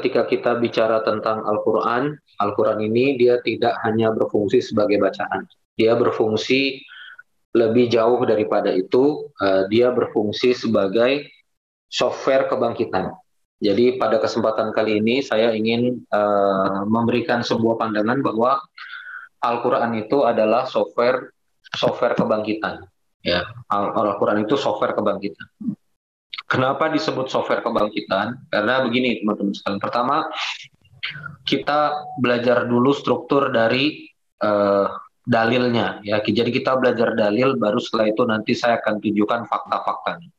ketika kita bicara tentang Al-Quran, Al-Quran ini dia tidak hanya berfungsi sebagai bacaan. Dia berfungsi lebih jauh daripada itu, dia berfungsi sebagai software kebangkitan. Jadi pada kesempatan kali ini saya ingin memberikan sebuah pandangan bahwa Al-Quran itu adalah software kebangkitan. Ya, Al-Quran itu software kebangkitan. Kenapa disebut software kebangkitan? Karena begini teman-teman sekalian. Pertama, kita belajar dulu struktur dari dalilnya. Ya, jadi kita belajar dalil, baru setelah itu nanti saya akan tunjukkan fakta-faktanya.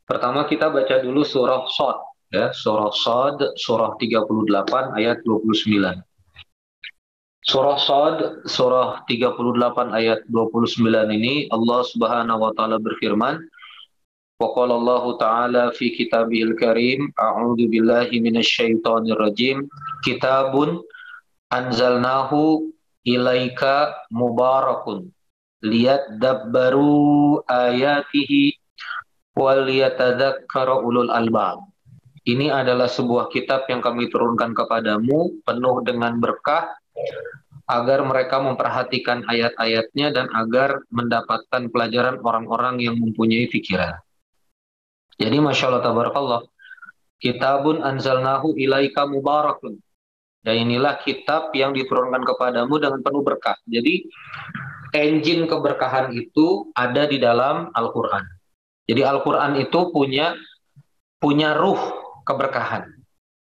Pertama kita baca dulu surah Shad, ya, surah Shad, surah 38 ayat 29. Surah Shad, surah 38 ayat 29 ini Allah Subhanahu wa taala berfirman, wa qala Allah taala fi kitabihil karim, a'udzu billahi minasyaitonir rajim, kitabun anzalnahu ilaika mubarakun liyadabbaru ayatihi wal yatadzakkara ulul albab. Ini adalah sebuah kitab yang kami turunkan kepadamu penuh dengan berkah agar mereka memperhatikan ayat-ayatnya dan agar mendapatkan pelajaran orang-orang yang mempunyai pikiran. Jadi Masya Allah tabarakallah, kitabun anzalnahu ilaika mubarakun. Dan inilah kitab yang diturunkan kepadamu dengan penuh berkah. Jadi engine keberkahan itu ada di dalam Al-Quran. Jadi Al-Quran itu punya ruh keberkahan.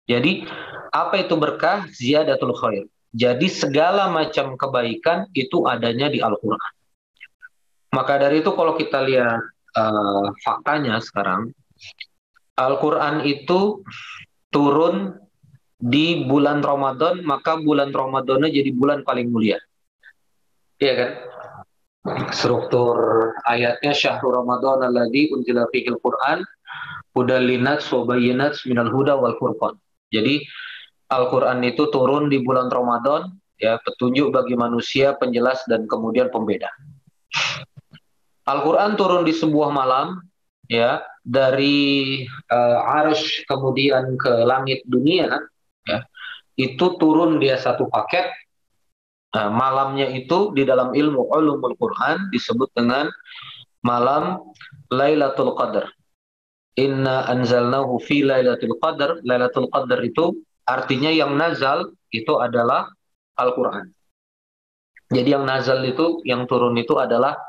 Jadi apa itu berkah? Ziyadatul khair. Jadi segala macam kebaikan itu adanya di Al-Quran. Maka dari itu kalau kita lihat faktanya sekarang, Al-Quran itu turun di bulan Ramadan, maka bulan Ramadannya jadi bulan paling mulia. Iya kan? Struktur ayatnya syahrul Ramadan alladzi unzila fihil Qur'an hudal linnas wa bayyinats minal huda wal furqan. Jadi Al-Qur'an itu turun di bulan Ramadan, ya, petunjuk bagi manusia, penjelas dan kemudian pembeda. Al-Qur'an turun di sebuah malam, ya, dari arsy kemudian ke langit dunia, ya. Itu turun dia satu paket. Malamnya itu di dalam ilmu ulumul Quran disebut dengan malam Lailatul Qadar. Inna anzalnahu fi Lailatul Qadar. Lailatul Qadar itu artinya yang nazal itu adalah Al-Quran. Jadi yang nazal itu, yang turun itu adalah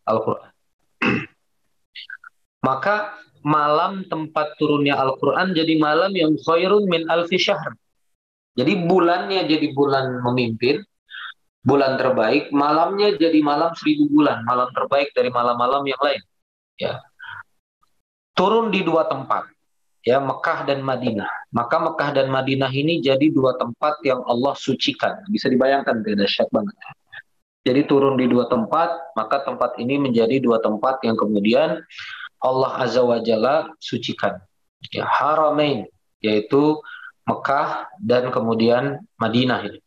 Al-Quran. Maka malam tempat turunnya Al-Quran jadi malam yang khairun min alfi syahr. Jadi bulannya jadi bulan memimpin, bulan terbaik, malamnya jadi malam 1000 bulan, malam terbaik dari malam-malam yang lain. Ya. Turun di dua tempat, ya, Mekah dan Madinah. Maka Mekah dan Madinah ini jadi dua tempat yang Allah sucikan. Bisa dibayangkan, dahsyat banget. Jadi turun di dua tempat, maka tempat ini menjadi dua tempat yang kemudian Allah Azza wa Jalla sucikan. Ya, Haramain, yaitu Mekah dan kemudian Madinah ini.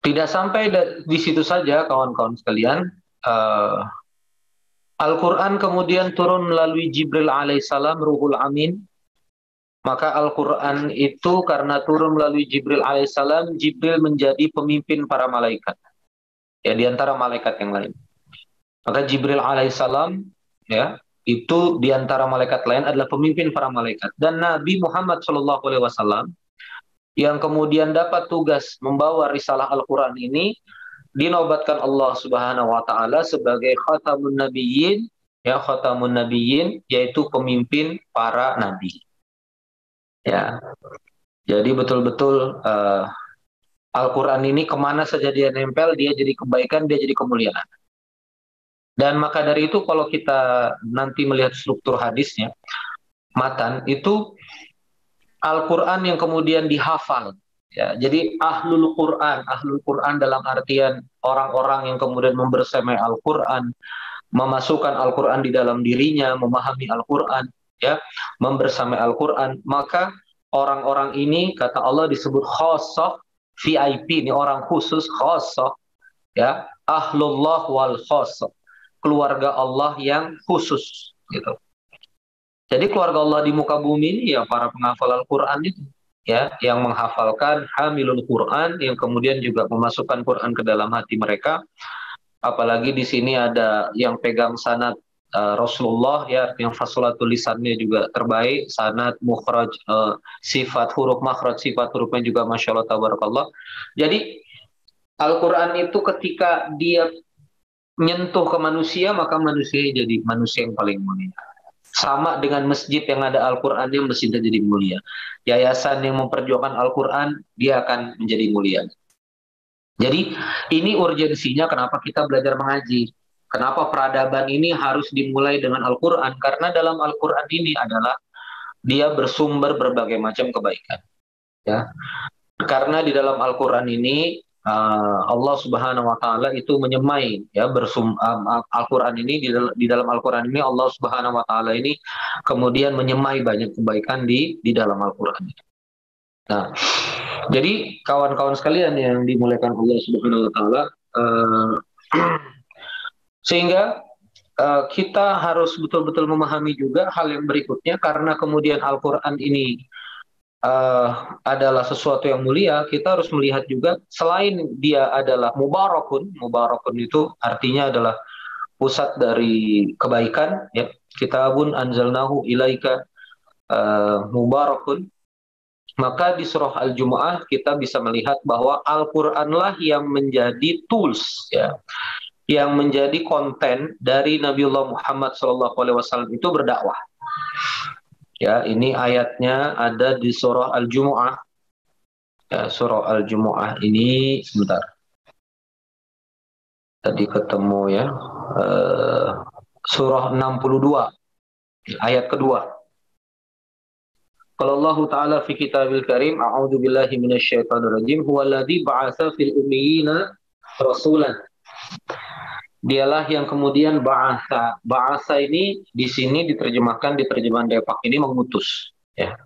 Tidak sampai di situ saja, kawan-kawan sekalian. Al-Quran kemudian turun melalui Jibril alaihissalam, Ruhul Amin. Maka Al-Quran itu karena turun melalui Jibril alaihissalam, Jibril menjadi pemimpin para malaikat, ya, di antara malaikat yang lain. Maka Jibril alaihissalam, ya, itu di antara malaikat lain adalah pemimpin para malaikat. Dan Nabi Muhammad SAW yang kemudian dapat tugas membawa risalah Al-Quran ini dinobatkan Allah Subhanahu wa taala sebagai khatamun nabiyyin, ya, khatamun nabiyyin, yaitu pemimpin para nabi. Ya. Jadi betul-betul Al-Quran ini kemana saja dia nempel, dia jadi kebaikan, dia jadi kemuliaan. Dan maka dari itu kalau kita nanti melihat struktur hadisnya, matan itu Al-Quran yang kemudian dihafal. Ya, jadi ahlul Quran dalam artian orang-orang yang kemudian membersamai Al-Quran, memasukkan Al-Quran di dalam dirinya, memahami Al-Quran, ya, membersamai Al-Quran. Maka orang-orang ini kata Allah disebut khassah, VIP, ini orang khusus, khassah, ya, ahlullah wal khassah, keluarga Allah yang khusus, gitu. Jadi keluarga Allah di muka bumi ini ya para penghafal Al-Quran itu, ya, yang menghafalkan hamilul Quran, yang kemudian juga memasukkan Quran ke dalam hati mereka. Apalagi di sini ada yang pegang sanad Rasulullah, ya, yang fasolatul lisannya juga terbaik, sanad mukhraj, sifat huruf makhraj sifat hurufnya juga masya Allah tabarakallah. Jadi Al-Quran itu ketika dia menyentuh ke manusia, maka manusia jadi manusia yang paling mulia. Sama dengan masjid yang ada Al-Qurannya, masjidnya jadi mulia. Yayasan yang memperjuangkan Al-Quran, dia akan menjadi mulia. Jadi ini urgensinya kenapa kita belajar mengaji. Kenapa peradaban ini harus dimulai dengan Al-Quran? Karena dalam Al-Quran ini adalah dia bersumber berbagai macam kebaikan. Ya, karena di dalam Al-Quran ini Allah Subhanahu Wa Taala itu menyemai, ya, Al-Quran ini di dalam Al-Quran ini Allah Subhanahu Wa Taala ini kemudian menyemai banyak kebaikan di dalam Al-Quran. Nah, jadi kawan-kawan sekalian yang dimuliakan Allah Subhanahu Wa Taala, sehingga kita harus betul-betul memahami juga hal yang berikutnya, karena kemudian Al-Quran ini adalah sesuatu yang mulia, kita harus melihat juga selain dia adalah mubarakun, mubarakun itu artinya adalah pusat dari kebaikan, ya, kitabun anzalnahu ilaika mubarakun, maka di surah Al-Jumu'ah kita bisa melihat bahwa Al-Qur'anlah yang menjadi tools, ya, yang menjadi konten dari Nabiullah Muhammad SAW itu berdakwah. Ya, ini ayatnya ada di surah Al-Jumu'ah. Ya, surah Al-Jumu'ah ini sebentar. Tadi ketemu, ya. Surah 62 ayat kedua. Qala Allah Ta'ala fi kitabil karim, a'udzu billahi minasyaitonir rajim, huwallazi ba'atsa fil ummiyina rasulan. Dialah yang kemudian ba'atsa. Ba'atsa ini di sini diterjemahkan di terjemahan Depak ini mengutus, ya.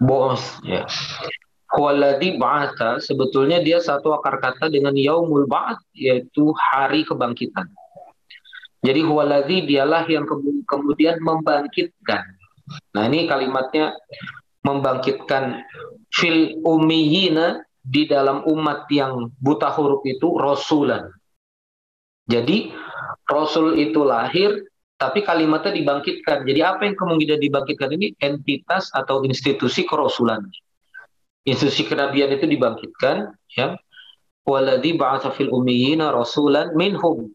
Bos, ya. Huwaladzi ba'atsa, sebetulnya dia satu akar kata dengan yaumul ba'ats, yaitu hari kebangkitan. Jadi huwaladzi dialah yang kemudian membangkitkan. Nah, ini kalimatnya membangkitkan fil ummiyina, di dalam umat yang buta huruf itu rasulan. Jadi rasul itu lahir tapi kalimatnya dibangkitkan. Jadi apa yang kemungkinan dibangkitkan ini? Entitas atau institusi kerasulan. Institusi kenabian itu dibangkitkan, ya. Waladzi ba'atsa fil ummiyina rasulan minhum.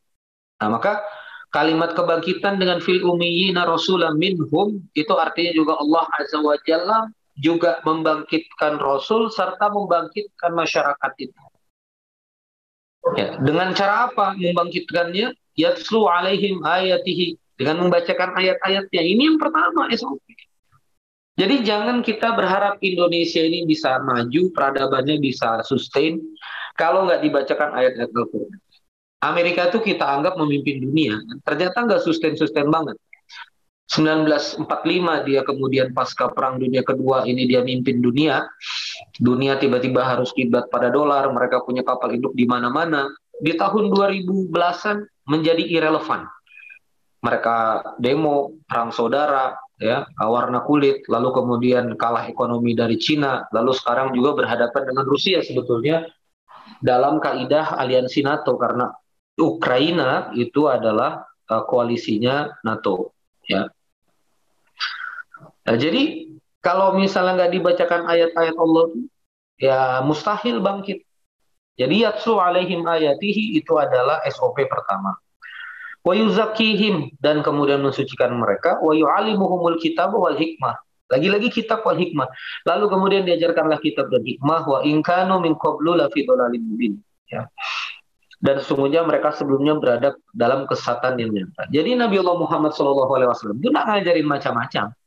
Nah, maka kalimat kebangkitan dengan fil ummiyina rasulan minhum itu artinya juga Allah Azza wa Jalla juga membangkitkan rasul serta membangkitkan masyarakat itu. Ya, dengan cara apa membangkitkannya? Yatslu alaihim ayatihi, dengan membacakan ayat-ayatnya. Ini yang pertama, SOP. Jadi jangan kita berharap Indonesia ini bisa maju, peradabannya bisa sustain kalau nggak dibacakan ayat-ayat Al-Quran. Amerika itu kita anggap memimpin dunia, ternyata nggak sustain-sustain banget. 1945 dia kemudian pasca Perang Dunia Kedua ini dia mimpin dunia. Dunia tiba-tiba harus kiblat pada dolar, mereka punya kapal induk di mana-mana. Di tahun 2010-an menjadi irrelevan. Mereka demo, perang saudara, ya, warna kulit, lalu kemudian kalah ekonomi dari Cina, lalu sekarang juga berhadapan dengan Rusia sebetulnya dalam kaidah aliansi NATO, karena Ukraina itu adalah koalisinya NATO, ya. Nah, jadi kalau misalnya nggak dibacakan ayat-ayat Allah, ya mustahil bangkit. Jadi yatsu alaihim ayatihi itu adalah SOP pertama. Wa yuzakihim, dan kemudian mensucikan mereka. Wa yu'alimuhumul kitab wal hikmah. Lagi-lagi kitab wal hikmah. Lalu kemudian diajarkanlah kitab dan hikmah. Wa inkanu min qablu lafi dhalalim mubin. Ya. Dan sesungguhnya mereka sebelumnya berada dalam kesesatan yang nyata. Jadi Nabi Allah Muhammad SAW itu nggak ngajarin macam-macam.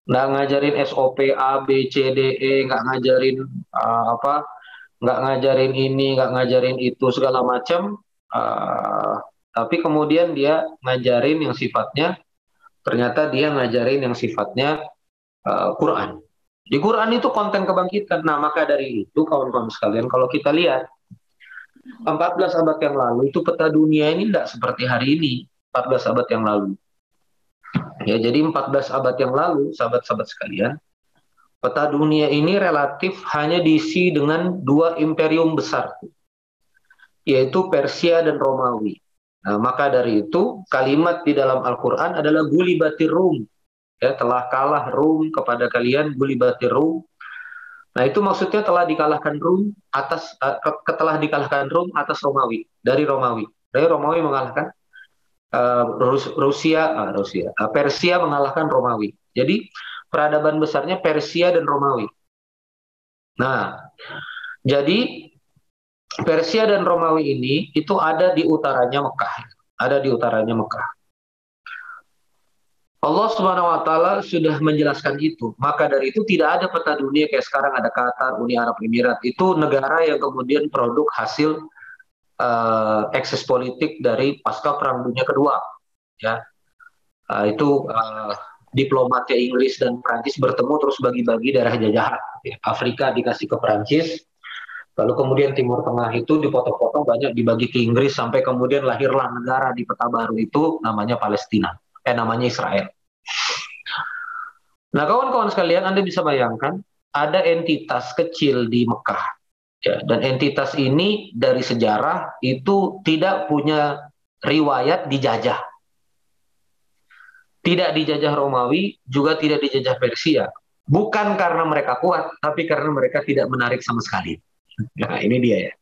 Nggak ngajarin SOP A, B, C, D, E, nggak ngajarin nggak ngajarin ini, nggak ngajarin itu, segala macam. Tapi kemudian dia ngajarin yang sifatnya, ternyata dia ngajarin yang sifatnya Quran. Di Quran itu konten kebangkitan. Nah, maka dari itu kawan-kawan sekalian, kalau kita lihat 14 abad yang lalu itu peta dunia ini tidak seperti hari ini. 14 abad yang lalu Ya, jadi 14 abad yang lalu, sahabat-sahabat sekalian, peta dunia ini relatif hanya diisi dengan dua imperium besar, yaitu Persia dan Romawi. Nah, maka dari itu kalimat di dalam Al-Quran adalah gulibatir Rum. Ya, telah kalah Rum kepada kalian, gulibatir Rum. Nah, itu maksudnya telah dikalahkan Rum telah dikalahkan Rum atas Romawi, dari Romawi. Dari Romawi mengalahkan Persia mengalahkan Romawi. Jadi peradaban besarnya Persia dan Romawi. Nah, jadi Persia dan Romawi ini itu ada di utaranya Mekah. Ada di utaranya Mekah. Allah Subhanahu wa taala sudah menjelaskan itu. Maka dari itu tidak ada peta dunia kayak sekarang ada Qatar, Uni Arab Emirat. Itu negara yang kemudian produk hasil ekses politik dari pasca Perang Dunia Kedua. Ya, itu diplomatnya Inggris dan Prancis bertemu terus bagi-bagi daerah jajahan. Afrika dikasih ke Prancis, lalu kemudian Timur Tengah itu dipotong-potong banyak dibagi ke Inggris sampai kemudian lahirlah negara di peta baru itu namanya Palestina. Namanya Israel. Nah, kawan-kawan sekalian, Anda bisa bayangkan ada entitas kecil di Mekah. Ya, dan entitas ini dari sejarah itu tidak punya riwayat dijajah. Tidak dijajah Romawi, juga tidak dijajah Persia. Bukan karena mereka kuat, tapi karena mereka tidak menarik sama sekali. Nah, ini dia ya.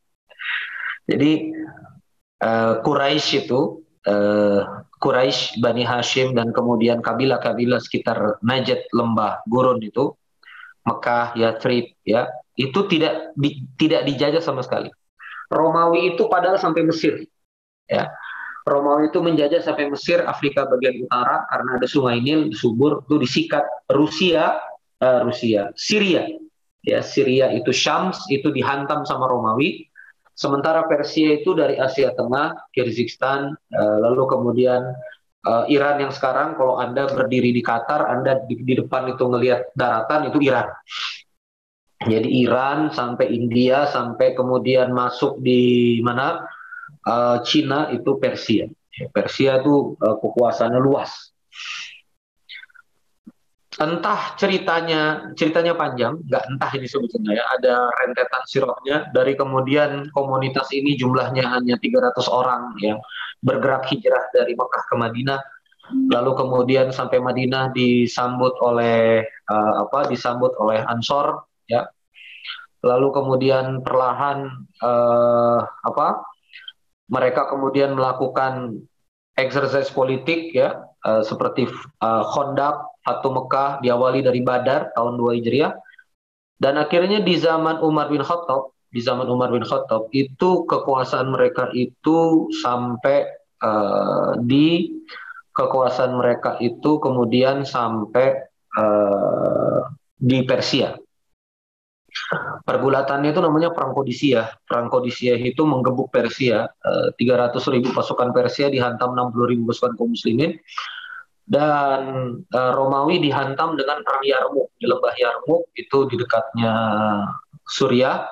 Jadi Quraisy itu Quraisy, Bani Hashim dan kemudian kabilah-kabilah sekitar Najd, lembah gurun itu, Mekah, Yathrib, ya, itu tidak dijajah sama sekali. Romawi itu padahal sampai Mesir, ya. Romawi itu menjajah sampai Mesir, Afrika bagian utara karena ada Sungai Nil, subur itu disikat. Syria, ya, Syria itu Syams itu dihantam sama Romawi. Sementara Persia itu dari Asia Tengah, Kyrgyzstan, lalu kemudian Iran yang sekarang kalau Anda berdiri di Qatar, Anda di depan itu ngelihat daratan itu Iran. Jadi Iran sampai India sampai kemudian masuk di mana Cina itu Persia. Persia itu kekuasaannya luas. Entah ceritanya panjang, nggak entah ini sebetulnya ya, ada rentetan sirahnya dari kemudian komunitas ini jumlahnya hanya 300 orang yang bergerak hijrah dari Mekah ke Madinah, lalu kemudian sampai Madinah disambut oleh Ansor, ya, lalu kemudian perlahan mereka kemudian melakukan exercise politik, ya, seperti Khandaq, Fatu Mekah diawali dari Badar tahun 2 Hijriah, dan akhirnya di zaman Umar bin Khattab itu kekuasaan mereka itu sampai di kekuasaan mereka itu kemudian sampai di Persia. Pergulatannya itu namanya Perang Kodisia. Perang Kodisia itu menggebuk Persia. 300.000 pasukan Persia dihantam 60.000 pasukan kaum muslimin. Dan Romawi dihantam dengan Perang Yarmuk. Di lembah Yarmuk, itu di dekatnya Suriah.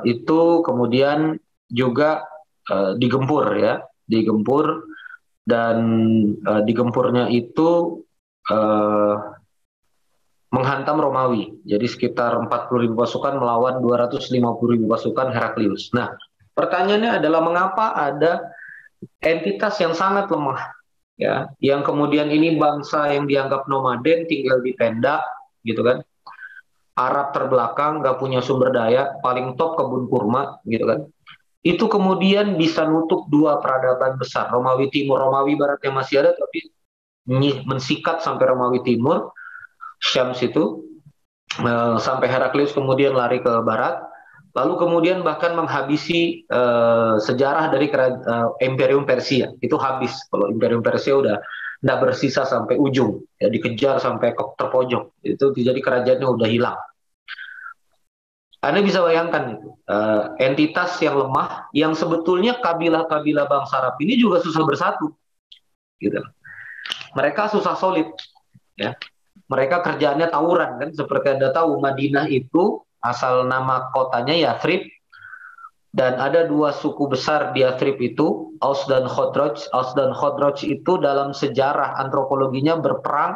Itu kemudian juga digempur, ya. Digempur. Dan digempurnya itu menghantam Romawi. Jadi sekitar 40.000 pasukan melawan 250.000 pasukan Heraklius. Nah, pertanyaannya adalah mengapa ada entitas yang sangat lemah, ya, yang kemudian ini bangsa yang dianggap nomaden, tinggal di tenda, gitu kan. Arab terbelakang, nggak punya sumber daya, paling top kebun kurma, gitu kan. Itu kemudian bisa nutup dua peradaban besar, Romawi Timur, Romawi Barat yang masih ada, tapi mensikat sampai Romawi Timur, Syams itu, sampai Heraklius kemudian lari ke barat, lalu kemudian bahkan menghabisi sejarah dari Imperium Persia. Itu habis. Kalau Imperium Persia udah tidak bersisa sampai ujung, ya, dikejar sampai ke terpojok. Itu jadi kerajaannya udah hilang. Anda bisa bayangkan itu entitas yang lemah, yang sebetulnya kabilah-kabilah bangsa Arab ini juga susah bersatu, gitu. Mereka susah solid, ya. Mereka kerjaannya tawuran, kan, seperti Anda tahu Madinah itu asal nama kotanya Yathrib, Dan ada dua suku besar di Yathrib itu, Aus dan Khazraj. Aus dan Khazraj itu dalam sejarah antropologinya berperang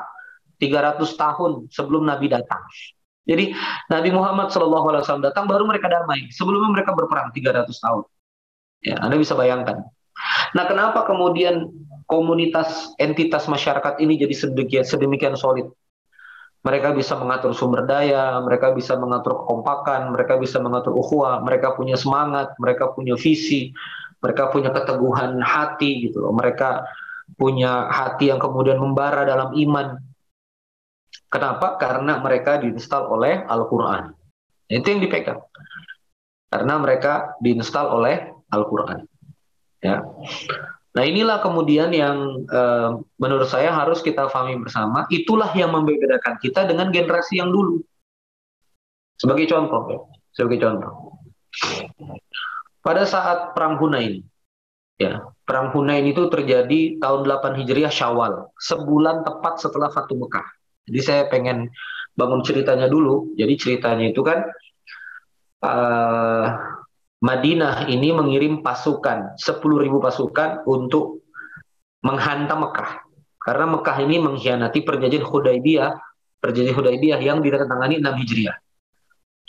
300 tahun sebelum Nabi datang. Jadi Nabi Muhammad SAW datang baru mereka damai. Sebelumnya mereka berperang 300 tahun. Ya, Anda bisa bayangkan. Nah, kenapa kemudian komunitas entitas masyarakat ini jadi sedemikian solid? Mereka bisa mengatur sumber daya, mereka bisa mengatur kekompakan, mereka bisa mengatur ukhuwah, mereka punya semangat, mereka punya visi, mereka punya keteguhan hati gitu loh. Mereka punya hati yang kemudian membara dalam iman. Kenapa? Karena mereka diinstal oleh Al-Quran. Itu yang dipegang. Karena mereka diinstal oleh Al-Quran. Ya. Nah, inilah kemudian yang menurut saya harus kita pahami bersama. Itulah yang membedakan kita dengan generasi yang dulu. Sebagai contoh, ya. Sebagai contoh. Pada saat Perang Hunain, ya, Perang Hunain itu terjadi tahun 8 Hijriah Syawal, sebulan tepat setelah Fatu Mekah. Jadi saya pengen bangun ceritanya dulu. Jadi ceritanya itu kan uh, Madinah ini mengirim pasukan, 10.000 pasukan untuk menghantam Mekah. Karena Mekah ini mengkhianati perjanjian Hudaibiyah yang ditandatangani 6 Hijriah.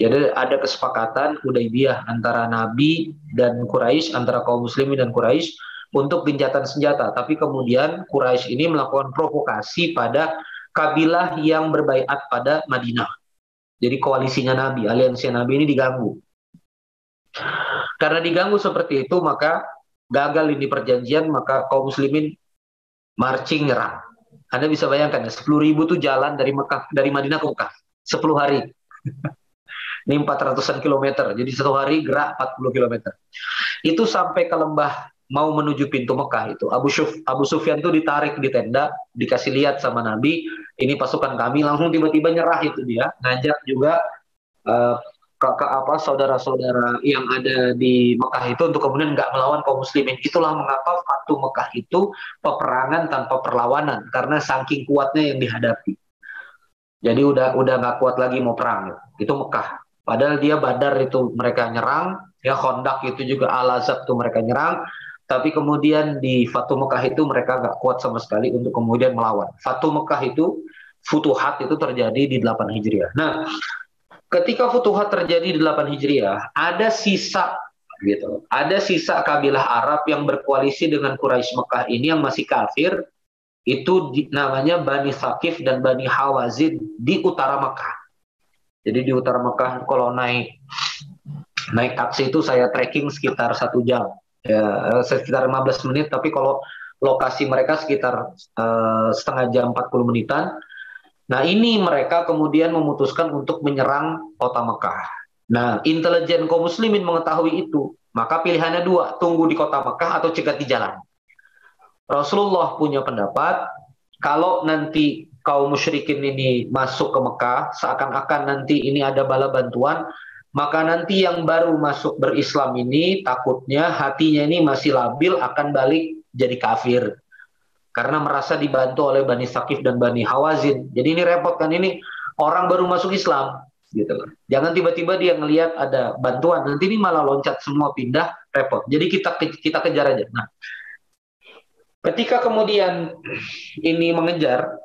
Jadi ada kesepakatan Hudaibiyah antara Nabi dan Quraisy, antara kaum muslimin dan Quraisy untuk gencatan senjata. Tapi kemudian Quraisy ini melakukan provokasi pada kabilah yang berbaiat pada Madinah. Jadi koalisinya Nabi, aliansi Nabi ini diganggu. Karena diganggu seperti itu, maka gagal ini perjanjian, maka kaum muslimin marching nyerang. Anda bisa bayangkan ya, 10.000 tuh jalan dari Mekah, dari Madinah ke Mekah 10 hari. Ini 400-an kilometer. Jadi satu hari gerak 40 kilometer. Itu sampai ke lembah mau menuju pintu Mekah itu. Abu Sufyan tuh ditarik di tenda, dikasih lihat sama Nabi, ini pasukan kami, langsung tiba-tiba nyerah itu dia, ngajak juga uh, saudara-saudara yang ada di Mekah itu untuk kemudian nggak melawan kaum muslimin. Itulah mengapa Fatu Mekah itu peperangan tanpa perlawanan karena saking kuatnya yang dihadapi. Jadi udah nggak kuat lagi mau perang. Itu Mekah. Padahal dia Badar itu mereka nyerang, ya Khandaq itu juga Al-Azab itu mereka nyerang, tapi kemudian di Fatu Mekah itu mereka nggak kuat sama sekali untuk kemudian melawan. Fatu Mekah itu, Futuhat itu terjadi di 8 Hijriah. Nah, ketika Futuhat terjadi di 8 Hijriah, ada sisa gitu. Ada sisa kabilah Arab yang berkoalisi dengan Quraisy Mekah ini yang masih kafir, itu namanya Bani Thaqif dan Bani Hawazin di utara Mekah. Jadi di utara Mekah kalau naik taksi itu saya trekking sekitar 1 jam, ya, sekitar 15 menit. Tapi kalau lokasi mereka sekitar setengah jam 40 menitan. Nah ini mereka kemudian memutuskan untuk menyerang kota Mekah. Nah intelijen kaum muslimin mengetahui itu, maka pilihannya dua, tunggu di kota Mekah atau cegat di jalan. Rasulullah punya pendapat, kalau nanti kaum musyrikin ini masuk ke Mekah, seakan-akan nanti ini ada bala bantuan, maka nanti yang baru masuk berislam ini takutnya hatinya ini masih labil akan balik jadi kafir. Karena merasa dibantu oleh Bani Thaqif dan Bani Hawazin. Jadi ini repot kan, ini orang baru masuk Islam. Gitu. Jangan tiba-tiba dia ngelihat ada bantuan, nanti ini malah loncat semua pindah, repot. Jadi kita kejar aja. Nah, ketika kemudian ini mengejar,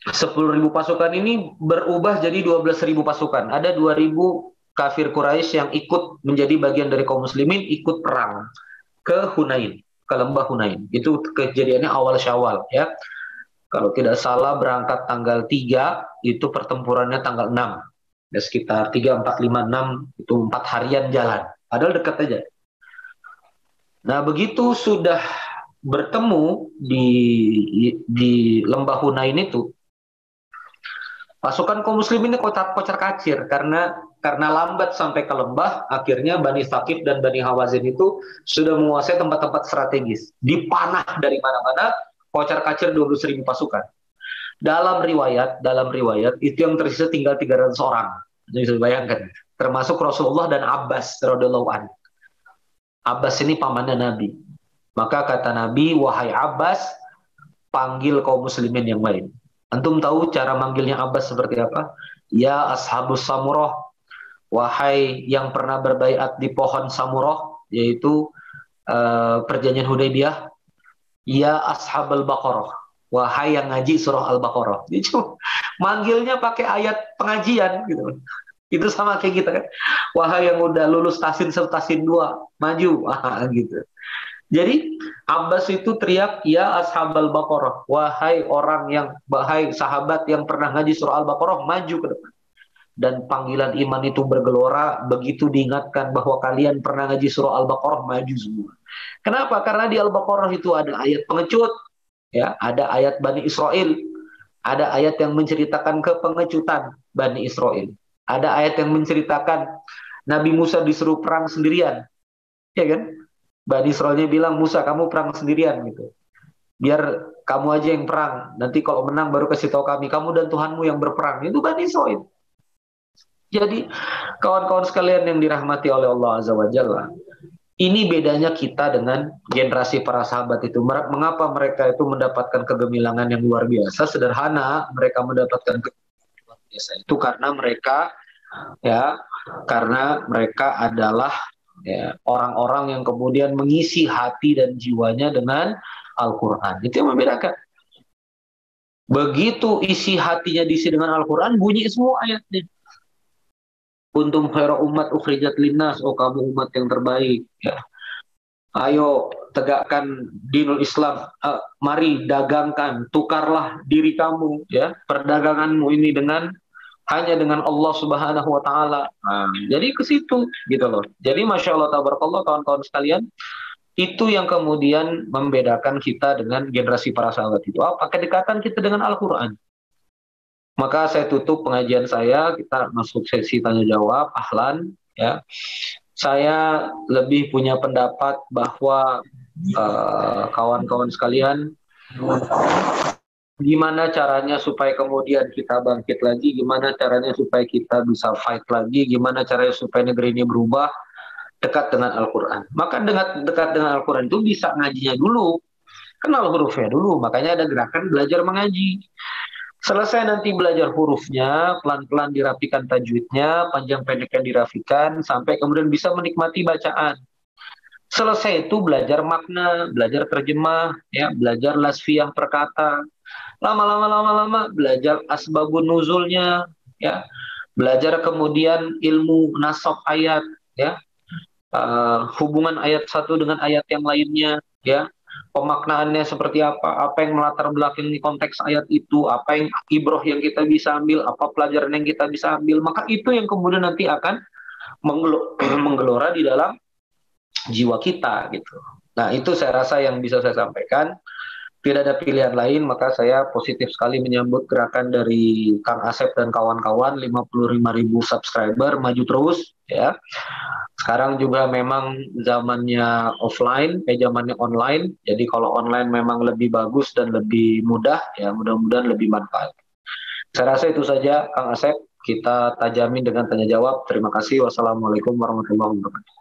10.000 pasukan ini berubah jadi 12.000 pasukan. Ada 2.000 kafir Quraisy yang ikut menjadi bagian dari kaum muslimin, ikut perang ke Hunain, ke lembah Hunain. Itu kejadiannya awal Syawal ya. Kalau tidak salah berangkat tanggal 3, itu pertempurannya tanggal 6. Ya, sekitar 3, 4, 5, 6, itu 4 harian jalan. Padahal dekat aja. Nah, begitu sudah bertemu di lembah Hunain itu, pasukan kaum muslimin ini kocar-kacir karena lambat sampai ke lembah. Akhirnya Bani Thaqif dan Bani Hawazin itu sudah menguasai tempat-tempat strategis, dipanah dari mana-mana, kocar-kacir 12.000 pasukan. Dalam riwayat itu yang tersisa tinggal 300 orang. Jadi bisa bayangkan, termasuk Rasulullah dan Abbas radhiyallahu anhu. Abbas ini pamannya Nabi. Maka kata Nabi, wahai Abbas, panggil kaum muslimin yang lain. Antum tahu cara manggilnya Abbas seperti apa? Ya ashabus samurah, wahai yang pernah berbaiat di pohon Samurah, yaitu perjanjian Hudaybiyah, ya ashabal Baqarah, wahai yang ngaji surah Al-Baqarah. Itu manggilnya pakai ayat pengajian gitu. Itu sama kayak kita kan. Wahai yang udah lulus tasin 1 tasin 2, maju. Gitu. Jadi Abbas itu teriak, ya ashabal Baqarah, wahai sahabat yang pernah ngaji surah Al-Baqarah, maju ke depan. Dan panggilan iman itu bergelora begitu diingatkan bahwa kalian pernah ngaji surah Al-Baqarah, maju semua. Kenapa? Karena di Al-Baqarah itu ada ayat pengecut, ya, ada ayat Bani Israel, ada ayat yang menceritakan kepengecutan Bani Israel, ada ayat yang menceritakan Nabi Musa disuruh perang sendirian, ya kan? Bani Israelnya bilang, Musa kamu perang sendirian gitu. Biar kamu aja yang perang. Nanti kalau menang baru kasih tahu kami. Kamu dan Tuhanmu yang berperang. Itu Bani Israel. Jadi kawan-kawan sekalian yang dirahmati oleh Allah Azza wa Jalla, ini bedanya kita dengan generasi para sahabat itu. Mengapa mereka itu mendapatkan kegemilangan yang luar biasa? Sederhana, mereka mendapatkan kegemilangan yang luar biasa itu karena mereka adalah, ya, orang-orang yang kemudian mengisi hati dan jiwanya dengan Al-Quran. Itu yang membedakan. Begitu isi hatinya diisi dengan Al-Quran, bunyi semua ayatnya. Kuntum khaira umat ukhrijat linnas, oh kamu umat yang terbaik. Ya. Ayo tegakkan dinul Islam, mari dagangkan, tukarlah diri kamu, ya, perdaganganmu ini hanya dengan Allah Subhanahu wa taala. Jadi ke situ gitu loh. Jadi Masya Allah tabarakallah kawan-kawan sekalian, itu yang kemudian membedakan kita dengan generasi para sahabat itu. Apa kedekatan kita dengan Al-Qur'an. Maka saya tutup pengajian saya, kita masuk sesi tanya jawab, ahlan, ya. Saya lebih punya pendapat bahwa kawan-kawan sekalian, gimana caranya supaya kemudian kita bangkit lagi, gimana caranya supaya kita bisa fight lagi, gimana caranya supaya negeri ini berubah, dekat dengan Al-Quran. Maka dekat dengan Al-Quran itu bisa ngajinya dulu, kenal hurufnya dulu, makanya ada gerakan belajar mengaji. Selesai nanti belajar hurufnya, pelan-pelan dirapikan tajwidnya, panjang pendeknya dirapikan, sampai kemudian bisa menikmati bacaan. Selesai itu belajar makna, belajar terjemah, ya, belajar lasfiyah perkata. Lama-lama belajar asbabun nuzulnya, ya. Belajar kemudian ilmu nasab ayat, ya. Hubungan ayat satu dengan ayat yang lainnya, ya. Pemaknaannya seperti apa yang melatar belakangi konteks ayat itu, apa yang ibroh yang kita bisa ambil, apa pelajaran yang kita bisa ambil, maka itu yang kemudian nanti akan menggelora di dalam jiwa kita gitu. Nah, itu saya rasa yang bisa saya sampaikan. Tidak ada pilihan lain, maka saya positif sekali menyambut gerakan dari Kang Asep dan kawan-kawan, 55.000 subscriber, maju terus, ya. Sekarang juga memang zamannya offline, zamannya online. Jadi kalau online memang lebih bagus dan lebih mudah, ya, mudah-mudahan lebih manfaat. Saya rasa itu saja, Kang Asep. Kita tajamin dengan tanya jawab. Terima kasih. Wassalamualaikum warahmatullahi wabarakatuh.